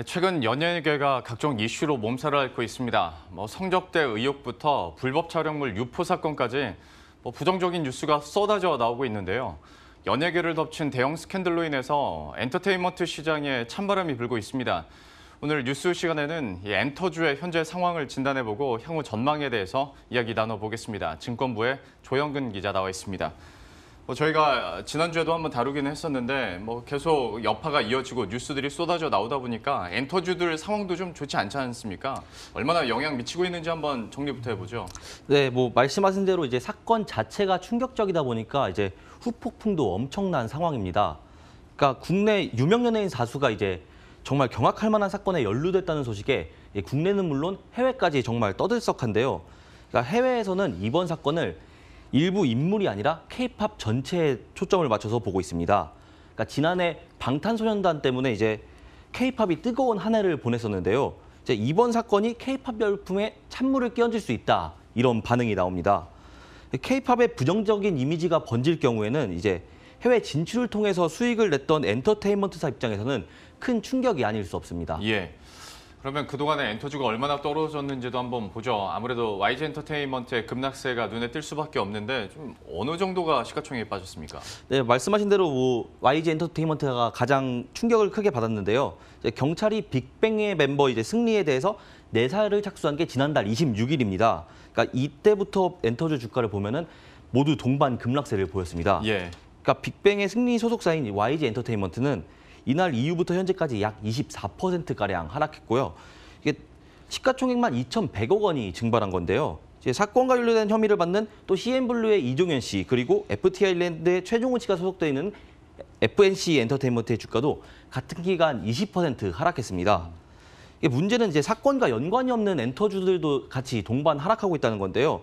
최근 연예계가 각종 이슈로 몸살을 앓고 있습니다. 성적대 의혹부터 불법 촬영물 유포 사건까지 부정적인 뉴스가 쏟아져 나오고 있는데요. 연예계를 덮친 대형 스캔들로 인해서 엔터테인먼트 시장에 찬바람이 불고 있습니다. 오늘 뉴스 시간에는 이 엔터주의 현재 상황을 진단해보고 향후 전망에 대해서 이야기 나눠보겠습니다. 증권부의 조영근 기자 나와 있습니다. 저희가 지난주에도 한번 다루기는 했었는데 계속 여파가 이어지고 뉴스들이 쏟아져 나오다 보니까 엔터주들 상황도 좀 좋지 않지 않습니까? 얼마나 영향 미치고 있는지 한번 정리부터 해보죠. 네, 말씀하신 대로 이제 사건 자체가 충격적이다 보니까 이제 후폭풍도 엄청난 상황입니다. 그러니까 국내 유명 연예인 다수가 이제 정말 경악할 만한 사건에 연루됐다는 소식에 국내는 물론 해외까지 정말 떠들썩한데요. 그러니까 해외에서는 이번 사건을 일부 인물이 아니라 K-팝 전체에 초점을 맞춰서 보고 있습니다. 그러니까 지난해 방탄소년단 때문에 이제 K-팝이 뜨거운 한 해를 보냈었는데요. 이제 이번 사건이 K-팝 열풍에 찬물을 끼얹을 수 있다, 이런 반응이 나옵니다. K-팝의 부정적인 이미지가 번질 경우에는 이제 해외 진출을 통해서 수익을 냈던 엔터테인먼트사 입장에서는 큰 충격이 아닐 수 없습니다. 예. 그러면 그동안에 엔터주가 얼마나 떨어졌는지도 한번 보죠. 아무래도 YG 엔터테인먼트의 급락세가 눈에 띌 수밖에 없는데 좀 어느 정도가 시가총액에 빠졌습니까? 네, 말씀하신 대로 YG 엔터테인먼트가 가장 충격을 크게 받았는데요. 이제 경찰이 빅뱅의 멤버 이제 승리에 대해서 내사를 착수한 게 지난달 26일입니다. 그러니까 이때부터 엔터주 주가를 보면은 모두 동반 급락세를 보였습니다. 예. 그러니까 빅뱅의 승리 소속사인 YG 엔터테인먼트는 이날 이후부터 현재까지 약 24%가량 하락했고요. 이게 시가총액만 2,100억 원이 증발한 건데요. 이제 사건과 연루된 혐의를 받는 또 CN블루의 이종현 씨, 그리고 FT 아일랜드의 최종훈 씨가 소속되어 있는 FNC 엔터테인먼트의 주가도 같은 기간 20% 하락했습니다. 이게 문제는 이제 사건과 연관이 없는 엔터주들도 같이 동반 하락하고 있다는 건데요.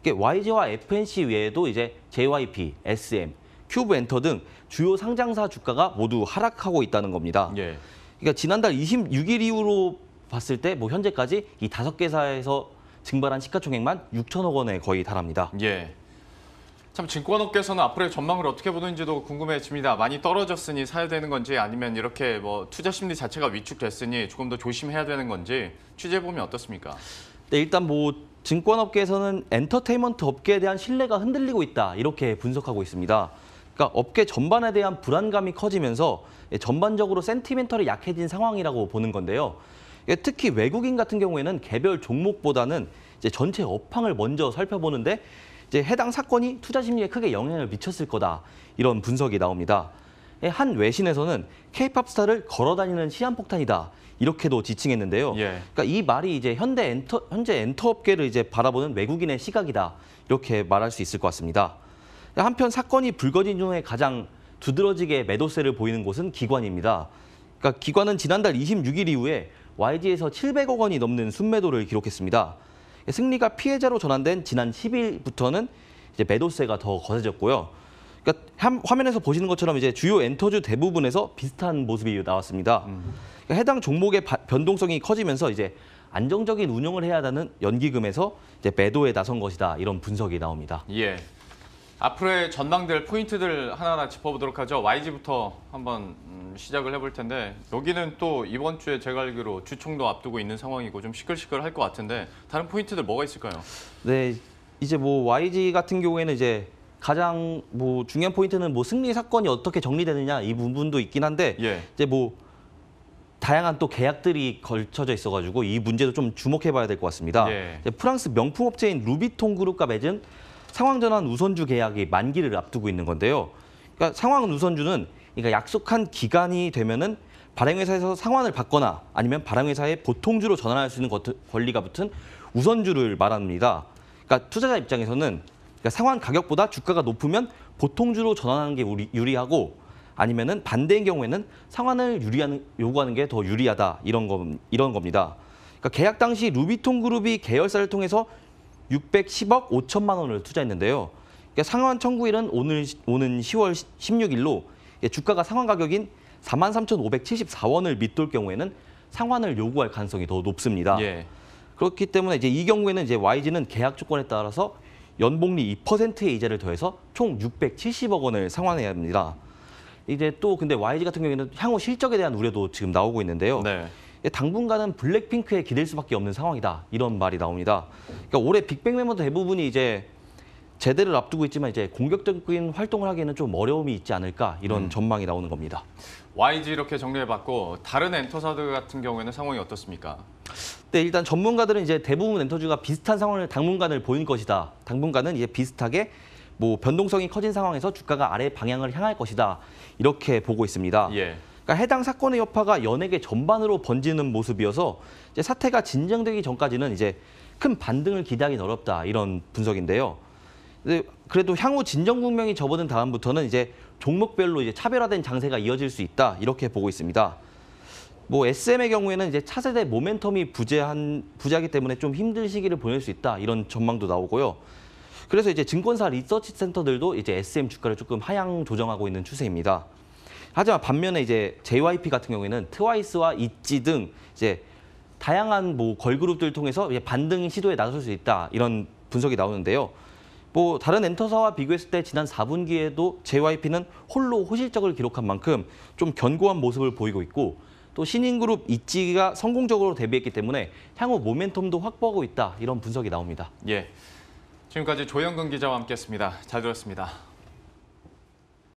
이게 YG와 FNC 외에도 이제 JYP, SM, 큐브 엔터 등 주요 상장사 주가가 모두 하락하고 있다는 겁니다. 예. 그러니까 지난달 26일 이후로 봤을 때 현재까지 이 5개사에서 증발한 시가총액만 6천억 원에 거의 달합니다. 예. 참 증권업계에서는 앞으로의 전망을 어떻게 보는지도 궁금해집니다. 많이 떨어졌으니 사야 되는 건지 아니면 이렇게 투자 심리 자체가 위축됐으니 조금 더 조심해야 되는 건지 취재해보면 어떻습니까? 네, 일단 증권업계에서는 엔터테인먼트 업계에 대한 신뢰가 흔들리고 있다, 이렇게 분석하고 있습니다. 그러니까 업계 전반에 대한 불안감이 커지면서 전반적으로 센티멘털이 약해진 상황이라고 보는 건데요. 특히 외국인 같은 경우에는 개별 종목보다는 이제 전체 업황을 먼저 살펴보는데 이제 해당 사건이 투자 심리에 크게 영향을 미쳤을 거다, 이런 분석이 나옵니다. 한 외신에서는 K-팝 스타를 걸어다니는 시한폭탄이다, 이렇게도 지칭했는데요. 예. 그러니까 이 말이 이제 현재 엔터 업계를 이제 바라보는 외국인의 시각이다, 이렇게 말할 수 있을 것 같습니다. 한편 사건이 불거진 후에 가장 두드러지게 매도세를 보이는 곳은 기관입니다. 그러니까 기관은 지난달 26일 이후에 YG에서 700억 원이 넘는 순매도를 기록했습니다. 승리가 피해자로 전환된 지난 10일부터는 이제 매도세가 더 거세졌고요. 그러니까 화면에서 보시는 것처럼 이제 주요 엔터주 대부분에서 비슷한 모습이 나왔습니다. 그러니까 해당 종목의 변동성이 커지면서 이제 안정적인 운영을 해야 하는 연기금에서 이제 매도에 나선 것이다, 이런 분석이 나옵니다. 예. 앞으로의 전망들, 포인트들 하나하나 짚어보도록 하죠. YG부터 한번 시작을 해볼 텐데 여기는 또 이번 주에 제가 알기로 주총도 앞두고 있는 상황이고 좀 시끌시끌할 것 같은데 다른 포인트들 뭐가 있을까요? 네, 이제 YG 같은 경우에는 이제 가장 중요한 포인트는 승리 사건이 어떻게 정리되느냐, 이 부분도 있긴 한데 예. 이제 다양한 또 계약들이 걸쳐져 있어가지고 이 문제도 좀 주목해봐야 될 것 같습니다. 예. 프랑스 명품 업체인 루비통 그룹과 맺은 상황전환 우선주 계약이 만기를 앞두고 있는 건데요. 그러니까 상황 우선주는 약속한 기간이 되면은 발행회사에서 상환을 받거나 아니면 발행회사에 보통주로 전환할 수 있는 권리가 붙은 우선주를 말합니다. 그러니까 투자자 입장에서는 상환 가격보다 주가가 높으면 보통주로 전환하는 게 유리하고 아니면은 반대인 경우에는 상환을 요구하는 게 더 유리하다, 이런 겁니다. 그러니까 계약 당시 루비통 그룹이 계열사를 통해서 610억 5천만 원을 투자했는데요. 그러니까 상환 청구일은 오는 10월 16일로 주가가 상환 가격인 43,574원을 밑돌 경우에는 상환을 요구할 가능성이 더 높습니다. 예. 그렇기 때문에 이제 이 경우에는 이제 YG는 계약 조건에 따라서 연복리 2%의 이자를 더해서 총 670억 원을 상환해야 합니다. 이제 또 근데 YG 같은 경우에는 향후 실적에 대한 우려도 지금 나오고 있는데요. 네. 당분간은 블랙핑크에 기댈 수밖에 없는 상황이다. 이런 말이 나옵니다. 그러니까 올해 빅뱅 멤버들 대부분이 이제 제대를 앞두고 있지만 이제 공격적인 활동을 하기에는 좀 어려움이 있지 않을까 이런 전망이 나오는 겁니다. YG 이렇게 정리해봤고 다른 엔터사들 같은 경우에는 상황이 어떻습니까? 네, 일단 전문가들은 이제 대부분 엔터주가 비슷한 상황을 당분간을 보일 것이다. 당분간은 이제 비슷하게 뭐 변동성이 커진 상황에서 주가가 아래 방향을 향할 것이다. 이렇게 보고 있습니다. 예. 그러니까 해당 사건의 여파가 연예계 전반으로 번지는 모습이어서 이제 사태가 진정되기 전까지는 이제 큰 반등을 기대하기는 어렵다. 이런 분석인데요. 그래도 향후 진정 국면이 접어든 다음부터는 이제 종목별로 이제 차별화된 장세가 이어질 수 있다 이렇게 보고 있습니다. 뭐 SM의 경우에는 이제 차세대 모멘텀이 부재하기 때문에 좀 힘든 시기를 보낼 수 있다 이런 전망도 나오고요. 그래서 이제 증권사 리서치 센터들도 이제 SM 주가를 조금 하향 조정하고 있는 추세입니다. 하지만 반면에 이제 JYP 같은 경우에는 트와이스와 있지 등 이제 다양한 뭐 걸그룹들 통해서 이제 반등 시도에 나설 수 있다 이런 분석이 나오는데요. 뭐 다른 엔터사와 비교했을 때 지난 4분기에도 JYP는 홀로 호실적을 기록한 만큼 좀 견고한 모습을 보이고 있고 또 신인그룹 있지가 성공적으로 데뷔했기 때문에 향후 모멘텀도 확보하고 있다 이런 분석이 나옵니다. 예. 지금까지 조영근 기자와 함께했습니다. 잘 들었습니다.